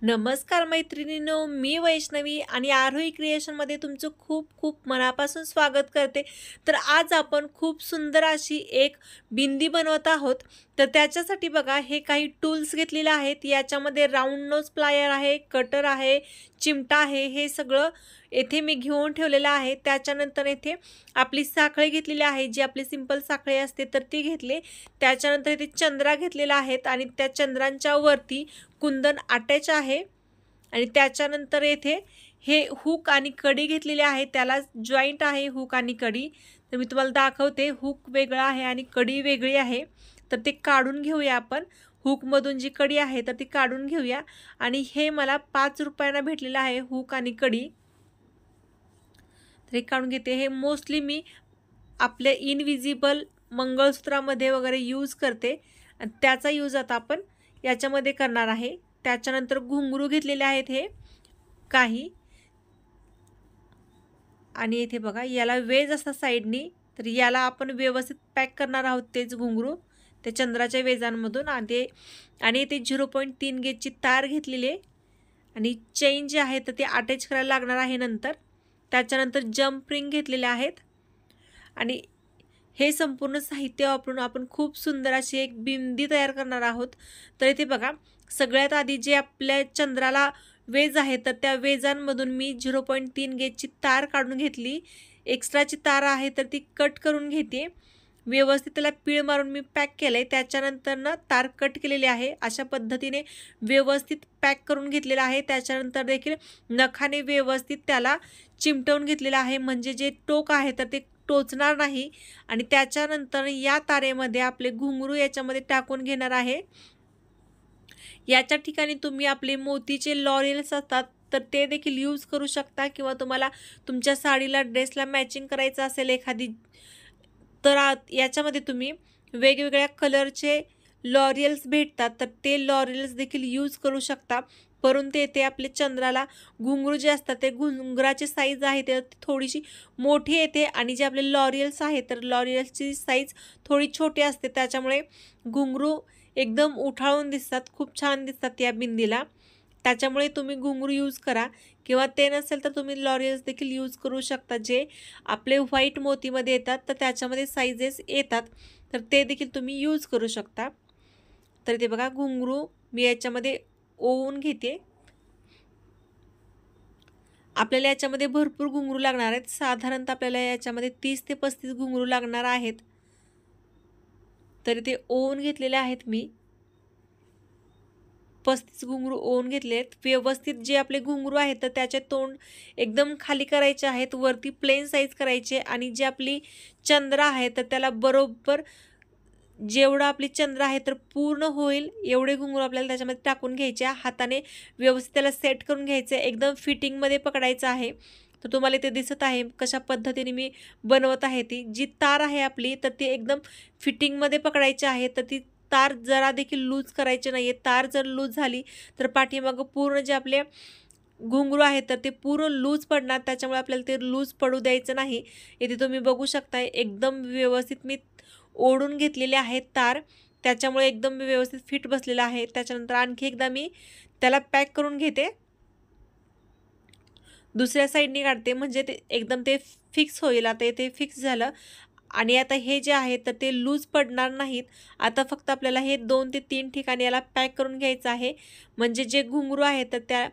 नमस्कार मैत्रिणींनो, मी वैष्णवी आणि आरोही क्रिएशनमध्ये तुमचं खूप खूप मनापासून स्वागत करते. तर आज आपण खूप सुंदर अशी एक बिंदी बनवत आहोत. तर त्याच्यासाठी बघा हे काही टूल्स घेतलेले आहेत. याच्यामध्ये राऊंड नोज प्लायर आहे, कटर आहे, चिमटा आहे. हे सगळं येथे मी घेऊन ठेवलेलं आहे. त्याच्यानंतर येथे आपली साखळी घेतलेली आहे, जी आपली सिंपल साखळी असते तर ती घेतली. त्याच्यानंतर इथे चंद्रा घेतलेला आहेत आणि त्या चंद्रांच्या वरती कुंदन अटॅच आहे आणि त्याच्यानंतर येथे हे हुक आणि कडी घेतलेली आहे, त्याला जॉईंट आहे हुक आणि कडी. तर मी तुम्हाला दाखवते. हुक वेगळा आहे आणि कडी वेगळी आहे. तर ते काढून घेऊया आपण. हुकमधून जी कडी आहे तर ती काढून घेऊया. आणि हे मला 5 रुपयांना भेटलेलं आहे हुक आणि कडी. तर हे काढून घेते. हे मोस्टली मी आपल्या इनविजिबल मंगळसूत्रामध्ये वगैरे यूज करते आणि त्याचा यूज आता आपण याच्यामध्ये करणार आहे. त्याच्यानंतर घुंगरू घेतलेले आहेत हे काही, आणि इथे बघा याला वेज असतात साईडनी, तर याला आपण व्यवस्थित पॅक करणार आहोत तेच घुंगरू त्या चंद्राच्या वेजांमधून. आणि इथे 0.3 गेजची तार घेतलेली आहे आणि चेन जे आहे तर ते अटॅच करायला लागणार आहे नंतर. त्याच्यानंतर जम्प रिंग घेतलेले आहेत आणि हे संपूर्ण साहित्य वापरून आपण खूप सुंदर अशी एक बिंदी तयार करणार आहोत. तर इथे बघा सगळ्यात आधी जे आपल्या चंद्राला वेज आहे तर त्या वेजांमधून मी 0.3 गेजची तार काढून घेतली. एक्स्ट्राची तार आहे तर ती कट करून घेते. व्यवस्थित त्याला पीळ मारून मी पॅक केलं आहे. त्याच्यानंतर ना तार कट केलेली आहे. अशा पद्धतीने व्यवस्थित पॅक करून घेतलेलं आहे. त्याच्यानंतर देखील नखाने व्यवस्थित त्याला चिमटवून घेतलेलं आहे, म्हणजे जे टोक आहे तर ते टोचणार नाही. आणि त्याच्यानंतर या तारेमध्ये आपले घुंगरू याच्यामध्ये टाकून घेणार आहे. याच्या ठिकाणी तुम्ही आपले मोतीचे लॉरियल्स असतात तर ते देखील यूज करू शकता, किंवा तुम्हाला तुमच्या साडीला ड्रेसला मॅचिंग करायचं असेल एखादी तर याच्यामध्ये तुम्ही वेगवेगळ्या कलरचे लॉरियल्स भेटतात तर ते लॉरियल्स देखील यूज करू शकता. परंतु येथे आपले चंद्राला घुंगरू जे असतात ते घुंगराची साईज आहे ते थोडीशी मोठी येते आणि जे आपले लॉरियल्स आहेत तर लॉरियल्सची साईज थोडी छोटी असते. त्याच्यामुळे घुंगरू एकदम उठाळून दिसतात, खूप छान दिसतात या बिंदीला. त्याच्यामुळे तुम्ही घुंगरू यूज करा, किंवा ते नसेल तर तुम्ही लॉरियल्स देखील यूज करू शकता, जे आपले व्हाईट मोतीमध्ये येतात तर त्याच्यामध्ये साईजेस येतात तर ते देखील तुम्ही यूज करू शकता. तर ते बघा घुंगरू मी याच्यामध्ये ओवून घेते. आपल्याला याच्यामध्ये भरपूर घुंगरू लागणार आहेत. साधारणतः आपल्याला याच्यामध्ये 30 ते 35 घुंगरू लागणार आहेत. तरी ते ओवून घेतलेले आहेत मी. 35 घुंगरू ओवून घेतले आहेत. व्यवस्थित जे आपले घुंगरू आहेत तर त्याचे तोंड एकदम खाली करायचे आहेत, वरती प्लेन साईज करायचे आणि जे आपली चंद्र आहे तर त्याला बरोबर जेवढं आपली चंद्र आहे तर पूर्ण होईल एवढे घुंगरू आपल्याला त्याच्यामध्ये टाकून घ्यायचे. हाताने व्यवस्थित त्याला सेट करून घ्यायचं, एकदम फिटिंगमध्ये पकडायचं आहे. तर तुम्हाला इथे दिसत आहे कशा पद्धतीने मी बनवत आहे. ती जी तार आहे आपली तर ती एकदम फिटिंगमध्ये पकडायची आहे. तर ती तार जरा देखील लूज करायची नाही आहे. तार जर लूज झाली तर पाठीमागं पूर्ण जे आपले घुंगरू आहेत तर ते पूर्ण लूज पडणार. त्याच्यामुळे आपल्याला ते लूज पडू द्यायचं नाही. इथे तुम्ही बघू शकता एकदम व्यवस्थित मी ओढून घेतलेले आहेत तार, त्याच्यामुळे एकदम व्यवस्थित फिट बसलेला आहे. त्याच्यानंतर आणखी एकदा मी त्याला पॅक करून घेते. दुसऱ्या साईडने काढते म्हणजे ते एकदम ते फिक्स होईल. आता इथे फिक्स झालं आणि आता हे जे आहे तर ते लूज पडणार नाहीत. आता फक्त आपल्याला हे 2 ते 3 ठिकाणी याला पॅक करून घ्यायचं आहे, म्हणजे जे घुंगरू आहे तर त्या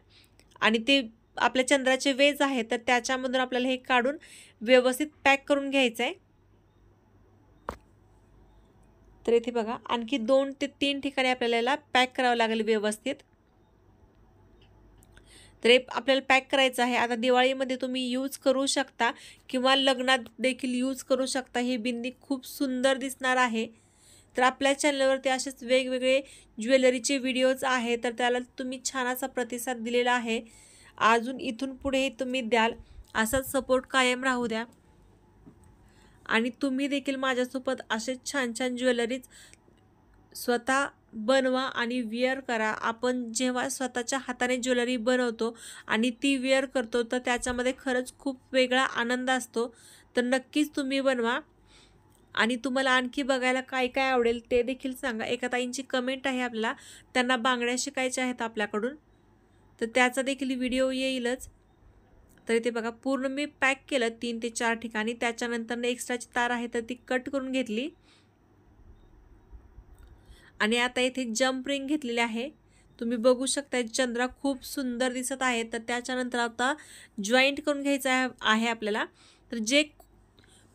आणि ते आपल्या चंद्राचे वेज आहे तर त्याच्यामधून आपल्याला हे काढून व्यवस्थित पॅक करून घ्यायचं आहे. तर इथे बघा आणखी 2 ते 3 ठिकाणी आपल्याला याला पॅक करावं लागेल व्यवस्थित. तर हे आपल्याला पॅक करायचं आहे. आता दिवाळीमध्ये तुम्ही यूज करू शकता किंवा लग्नात देखील यूज करू शकता. ही बिंदी खूप सुंदर दिसणार आहे. तर आपल्या चॅनलवरती असेच वेगवेगळे ज्वेलरीचे व्हिडिओज आहेत तर त्याला तुम्ही छान असा प्रतिसाद दिलेला आहे. अजून इथून पुढेही तुम्ही द्याल, असाच सपोर्ट कायम राहू द्या. आणि तुम्ही देखील माझ्यासोबत असेच छान छान ज्वेलरीज स्वतः बनवा आणि वेअर करा. आपण जेव्हा स्वतःच्या हाताने ज्वेलरी बनवतो आणि ती वेअर करतो तर त्याच्यामध्ये खरंच खूप वेगळा आनंद असतो. तर नक्कीच तुम्ही बनवा. आणि तुम्हाला आणखी बघायला काय काय आवडेल ते देखील सांगा. एका ताईंची कमेंट आहे आपल्याला, त्यांना बांगड्या शिकायच्या आहेत आपल्याकडून. तर त्याचा देखील व्हिडिओ येईलच. तर इथे बघा पूर्ण मी पॅक केलं 3 ते 4 ठिकाणी. त्याच्यानंतर एक्स्ट्राची तार आहे तर ती कट करून घेतली आणि आता इथे जम्प रिंग घेतलेली आहे. तुम्ही बघू शकता चंद्रा खूप सुंदर दिसत आहे. तर त्याच्यानंतर आता जॉईंट करून घ्यायचं आहे आपल्याला. तर जे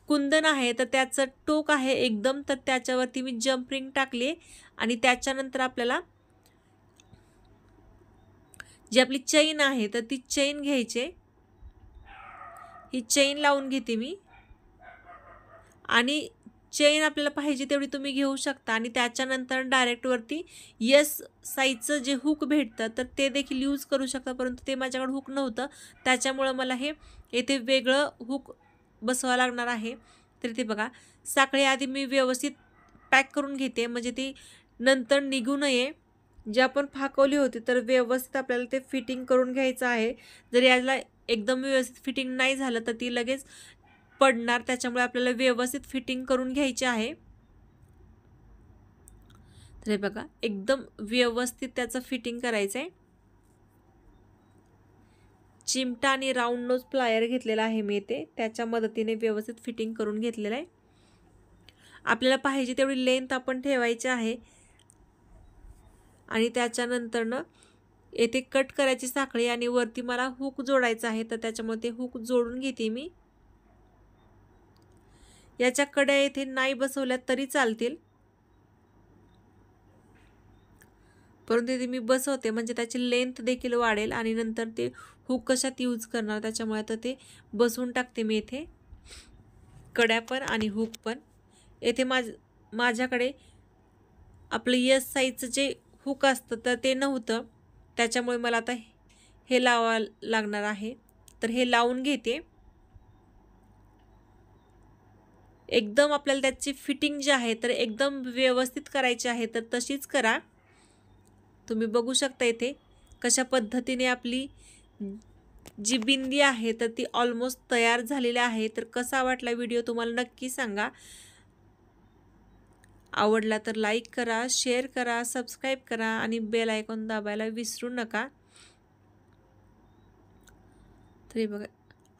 कुंदन आहे तर त्याचं टोक आहे एकदम, तर त्याच्यावरती मी जम्प रिंग टाकली आणि त्याच्यानंतर आपल्याला जी आपली चेन आहे तर ती चेन घ्यायची. ही चेन लावून घेते मी आणि चेन आपल्याला पाहिजे तेवढी तुम्ही घेऊ शकता आणि त्याच्यानंतर डायरेक्ट वरती यस साईजचं जे हुक भेटतं तर ते देखील यूज करू शकता, परंतु ते माझ्याकडे हुक नव्हतं त्याच्यामुळं मला हे येथे वेगळं हुक बसवावं लागणार आहे. तर इथे बघा साखळी आधी मी व्यवस्थित पॅक करून घेते म्हणजे ती नंतर निघू नये. जे आपण फाकवली होती तर व्यवस्थित आपल्याला ते फिटिंग करून घ्यायचं आहे. जर याला एकदम व्यवस्थित फिटिंग नाही झालं तर ती लगेच पडणार, त्याच्यामुळे आपल्याला व्यवस्थित फिटिंग करून घ्यायची आहे. तर हे बघा एकदम व्यवस्थित त्याचं फिटिंग करायचं आहे. चिमटा आणि राऊंड नोज प्लायर घेतलेला आहे मी इथे, त्याच्या मदतीने व्यवस्थित फिटिंग करून घेतलेलं आहे. आपल्याला पाहिजे तेवढी लेंथ आपण ठेवायची आहे आणि त्याच्यानंतरनं येथे कट करायची साखळी आणि वरती मला हुक जोडायचं आहे तर त्याच्यामुळे ते हुक जोडून घेते मी. याच्या कड्या येथे नाही बसवल्या तरी चालतील, परंतु इथे मी बसवते म्हणजे त्याची लेंथ देखील वाढेल आणि नंतर ते हुक कशात यूज करणार त्याच्यामुळे आता ते बसवून टाकते मी इथे कड्या पण आणि हुक पण. येथे माझ्याकडे आपलं यस साईजचं जे हुक असतं तर ते नव्हतं, त्याच्यामुळे मला आता हे लावावं लागणार आहे. तर हे लावून घेते. एकदम आपल्याला त्याची फिटिंग जी आहे तर एकदम व्यवस्थित करायची आहे तर तशीच करा. तुम्ही बघू शकता इथे कशा पद्धतीने आपली जी बिंदी आहे तर ती ऑलमोस्ट तयार झालेली आहे. तर कसा वाटला व्हिडिओ तुम्हाला नक्की सांगा. आवडला तर लाईक करा, शेअर करा, सबस्क्राईब करा आणि बेल आयकॉन दाबायला विसरू नका. तर बघा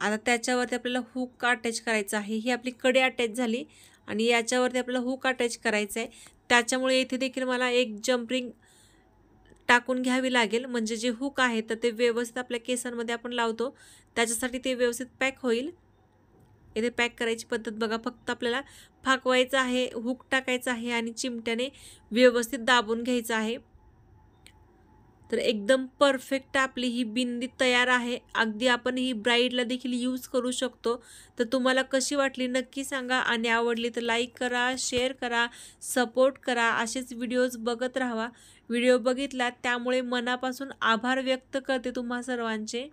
आता त्याच्यावरती आपल्याला हुक अटॅच करायचं आहे. ही आपली कडी अटॅच झाली आणि याच्यावरती आपल्याला हुक अटॅच करायचं आहे. त्याच्यामुळे इथे देखील मला एक जम्परिंग टाकून घ्यावी लागेल म्हणजे जे हुक आहे तर ते व्यवस्थित आपल्या केसांमध्ये आपण लावतो त्याच्यासाठी ते व्यवस्थित पॅक होईल. इथे पॅक करायची पद्धत बघा, फक्त आपल्याला फाकवायचं आहे, हुक टाकायचं आहे आणि चिमट्याने व्यवस्थित दाबून घ्यायचं आहे. तर एकदम परफेक्ट आपली ही बिंदी तयार आहे. अगदी आपण ही ब्राईडला देखील यूज करू शकतो. तर तुम्हाला कशी वाटली नक्की सांगा आणि आवडली तर लाईक करा, शेअर करा, सपोर्ट करा. असेच व्हिडिओज बघत राहा. व्हिडिओ बघितला त्यामुळे मनापासून आभार व्यक्त करते तुम्हा सर्वांचे.